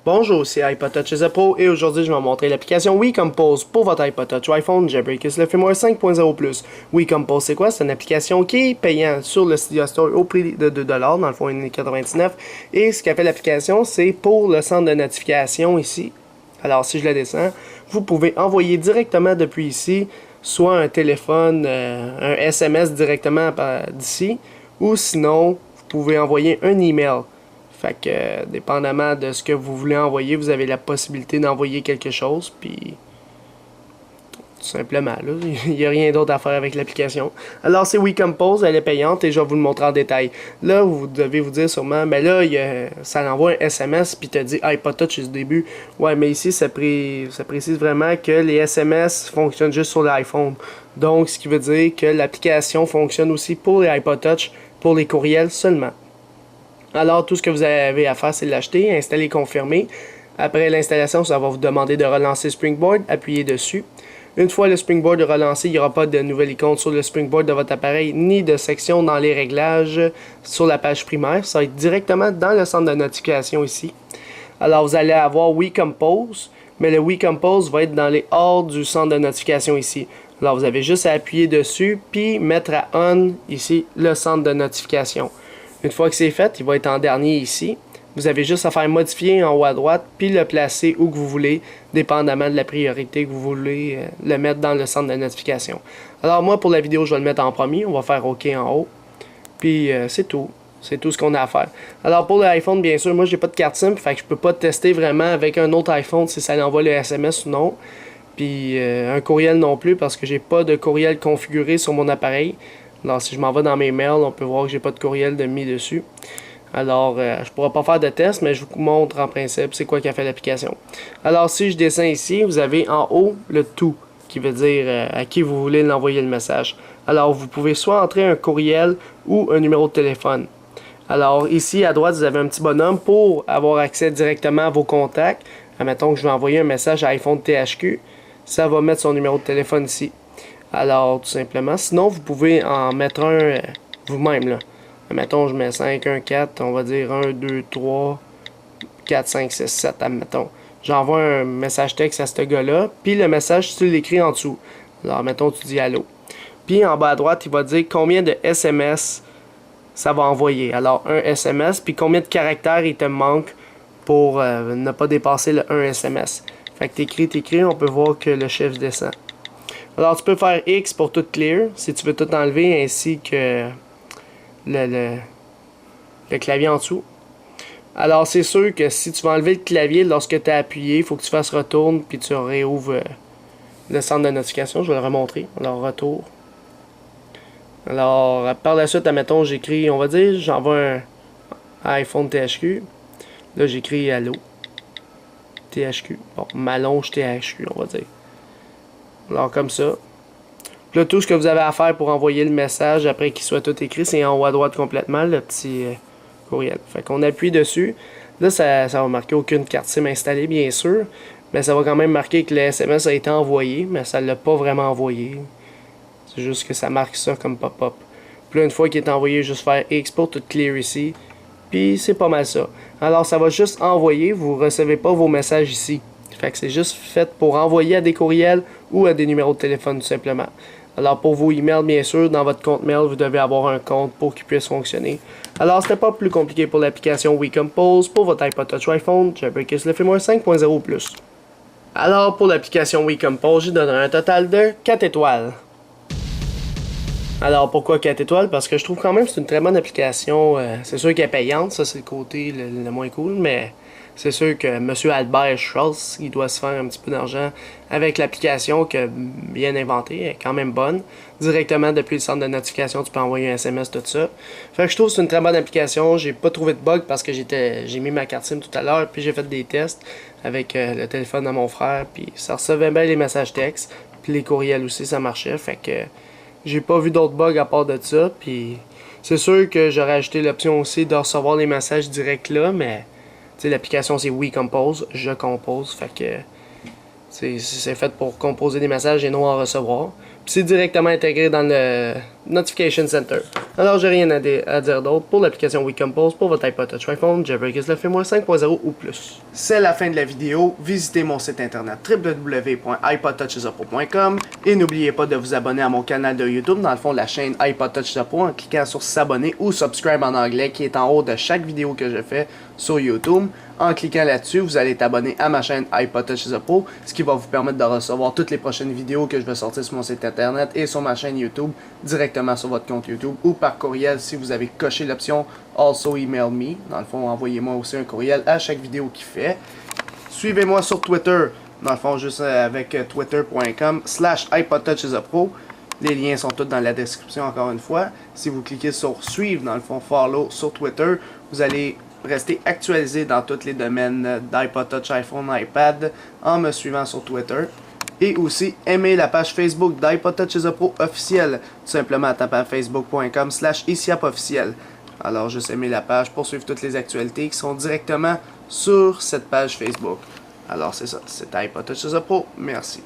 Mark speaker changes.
Speaker 1: Bonjour, c'est iPod Touch Pro et aujourd'hui je vais vous montrer l'application WeCompose pour votre iPod Touch ou iPhone Jailbreak le firmware 5.0+. WeCompose c'est quoi? C'est une application qui est payante sur le Cydia Store au prix de 2$, dans le fond 1,99$. Et ce qu'a fait l'application, c'est pour le centre de notification ici. Alors si je le descends, vous pouvez envoyer directement depuis ici, soit un téléphone, un SMS directement d'ici, ou sinon vous pouvez envoyer un email. Fait que, dépendamment de ce que vous voulez envoyer, vous avez la possibilité d'envoyer quelque chose, puis tout simplement, là, il n'y a rien d'autre à faire avec l'application. Alors, c'est WeCompose, elle est payante, et je vais vous le montrer en détail. Là, vous devez vous dire sûrement, mais là, ça envoie un SMS, puis te dit iPod Touch au début. Ouais, mais ici, ça précise vraiment que les SMS fonctionnent juste sur l'iPhone. Donc, ce qui veut dire que l'application fonctionne aussi pour les iPod Touch, pour les courriels seulement. Alors, tout ce que vous avez à faire, c'est l'acheter, installer, confirmer. Après l'installation, ça va vous demander de relancer Springboard, appuyez dessus. Une fois le Springboard relancé, il n'y aura pas de nouvelle icône sur le Springboard de votre appareil, ni de section dans les réglages sur la page primaire. Ça va être directement dans le centre de notification ici. Alors, vous allez avoir WeCompose, mais le WeCompose va être dans les hors du centre de notification ici. Alors, vous avez juste à appuyer dessus, puis mettre à on, ici, le centre de notification. Une fois que c'est fait, il va être en dernier ici. Vous avez juste à faire modifier en haut à droite, puis le placer où que vous voulez, dépendamment de la priorité que vous voulez le mettre dans le centre de notification. Alors moi, pour la vidéo, je vais le mettre en premier. On va faire OK en haut. Puis c'est tout. C'est tout ce qu'on a à faire. Alors pour l'iPhone, bien sûr, moi, j'ai pas de carte SIM, fait que je peux pas tester vraiment avec un autre iPhone si ça envoie le SMS ou non. Puis un courriel non plus, parce que j'ai pas de courriel configuré sur mon appareil. Alors, si je m'en vais dans mes mails, on peut voir que j'ai pas de courriel de mis dessus. Alors, je pourrai pas faire de test, mais je vous montre en principe c'est quoi qui a fait l'application. Alors, si je descends ici, vous avez en haut le tout, qui veut dire à qui vous voulez l'envoyer le message. Alors, vous pouvez soit entrer un courriel ou un numéro de téléphone. Alors, ici à droite, vous avez un petit bonhomme pour avoir accès directement à vos contacts. Admettons que je vais envoyer un message à iPhone THQ. Ça va mettre son numéro de téléphone ici. Alors, tout simplement. Sinon, vous pouvez en mettre un vous-même, là. Admettons, je mets 5, 1, 4, on va dire 1, 2, 3, 4, 5, 6, 7, admettons. J'envoie un message texte à ce gars-là, puis le message, tu l'écris en dessous. Alors, admettons, tu dis allô. Puis, en bas à droite, il va dire combien de SMS ça va envoyer. Alors, un SMS, puis combien de caractères il te manque pour ne pas dépasser le 1 SMS. Fait que t'écris, on peut voir que le chiffre descend. Alors, tu peux faire X pour tout clear, si tu veux tout enlever, ainsi que le clavier en dessous. Alors, c'est sûr que si tu vas enlever le clavier lorsque tu as appuyé, il faut que tu fasses retourne, puis tu réouvres le centre de notification. Je vais le remontrer. Alors, retour. Alors, par la suite, admettons, j'écris, on va dire, j'envoie un iPhone THQ. Là, j'écris allô. THQ. Bon, Malonge THQ, on va dire. Alors, comme ça. Puis là, tout ce que vous avez à faire pour envoyer le message après qu'il soit tout écrit, c'est en haut à droite complètement, le petit courriel. Fait qu'on appuie dessus. Là, ça va marquer aucune carte SIM installée, bien sûr. Mais ça va quand même marquer que le SMS a été envoyé, mais ça ne l'a pas vraiment envoyé. C'est juste que ça marque ça comme pop-up. Puis là, une fois qu'il est envoyé, juste faire X pour tout clear ici. Puis c'est pas mal ça. Alors, ça va juste envoyer, vous ne recevez pas vos messages ici. Fait que c'est juste fait pour envoyer à des courriels ou à des numéros de téléphone tout simplement. Alors pour vos emails, bien sûr, dans votre compte mail, vous devez avoir un compte pour qu'il puisse fonctionner. Alors c'était pas plus compliqué pour l'application WeCompose, pour votre iPod Touch ou iPhone, Jailbreak le firmware 5.0+. Alors pour l'application WeCompose, j'ai donné un total de 4 étoiles. Alors pourquoi 4 étoiles? Parce que je trouve quand même que c'est une très bonne application. C'est sûr qu'elle est payante, ça c'est le côté le moins cool, mais c'est sûr que M. Albert Schultz, il doit se faire un petit peu d'argent avec l'application que bien inventée, elle est quand même bonne. Directement depuis le centre de notification, tu peux envoyer un SMS, tout ça. Fait que je trouve que c'est une très bonne application. J'ai pas trouvé de bug parce que j'ai mis ma carte SIM tout à l'heure, puis j'ai fait des tests avec le téléphone de mon frère, puis ça recevait bien les messages textes, puis les courriels aussi, ça marchait. Fait que j'ai pas vu d'autres bugs à part de ça, puis c'est sûr que j'aurais ajouté l'option aussi de recevoir les messages directs là, mais l'application c'est WeCompose, je compose, fait que c'est fait pour composer des messages et non en recevoir. c'est directement intégré dans le Notification Center. Alors, j'ai rien à dire d'autre pour l'application WeCompose pour votre iPod Touch iPhone, Jailbreak le firmware 5.0 ou plus. C'est la fin de la vidéo. Visitez mon site internet www.ipodtouchthepro.com et n'oubliez pas de vous abonner à mon canal de YouTube, dans le fond, la chaîne iPod Touch the Pro, en cliquant sur s'abonner ou subscribe en anglais qui est en haut de chaque vidéo que je fais sur YouTube. En cliquant là-dessus, vous allez être abonné à ma chaîne iPod Touch the Pro, ce qui va vous permettre de recevoir toutes les prochaines vidéos que je vais sortir sur mon site internet et sur ma chaîne YouTube directement sur votre compte YouTube ou par courriel si vous avez coché l'option Also Email Me. Dans le fond, envoyez-moi aussi un courriel à chaque vidéo qu'il fait. Suivez-moi sur Twitter, dans le fond, juste avec twitter.com/iPodTouchThePro. Les liens sont tous dans la description encore une fois. Si vous cliquez sur suivre, dans le fond, follow sur Twitter, vous allez rester actualisé dans tous les domaines d'iPod Touch, iPhone, iPad en me suivant sur Twitter. Et aussi, aimez la page Facebook d'iPod Touch the Pro officiel, tout simplement en tapant facebook.com/ICIAP-officiel. Alors, juste aimez la page pour suivre toutes les actualités qui sont directement sur cette page Facebook. Alors, c'est ça, c'était iPod Touch the Pro. Merci.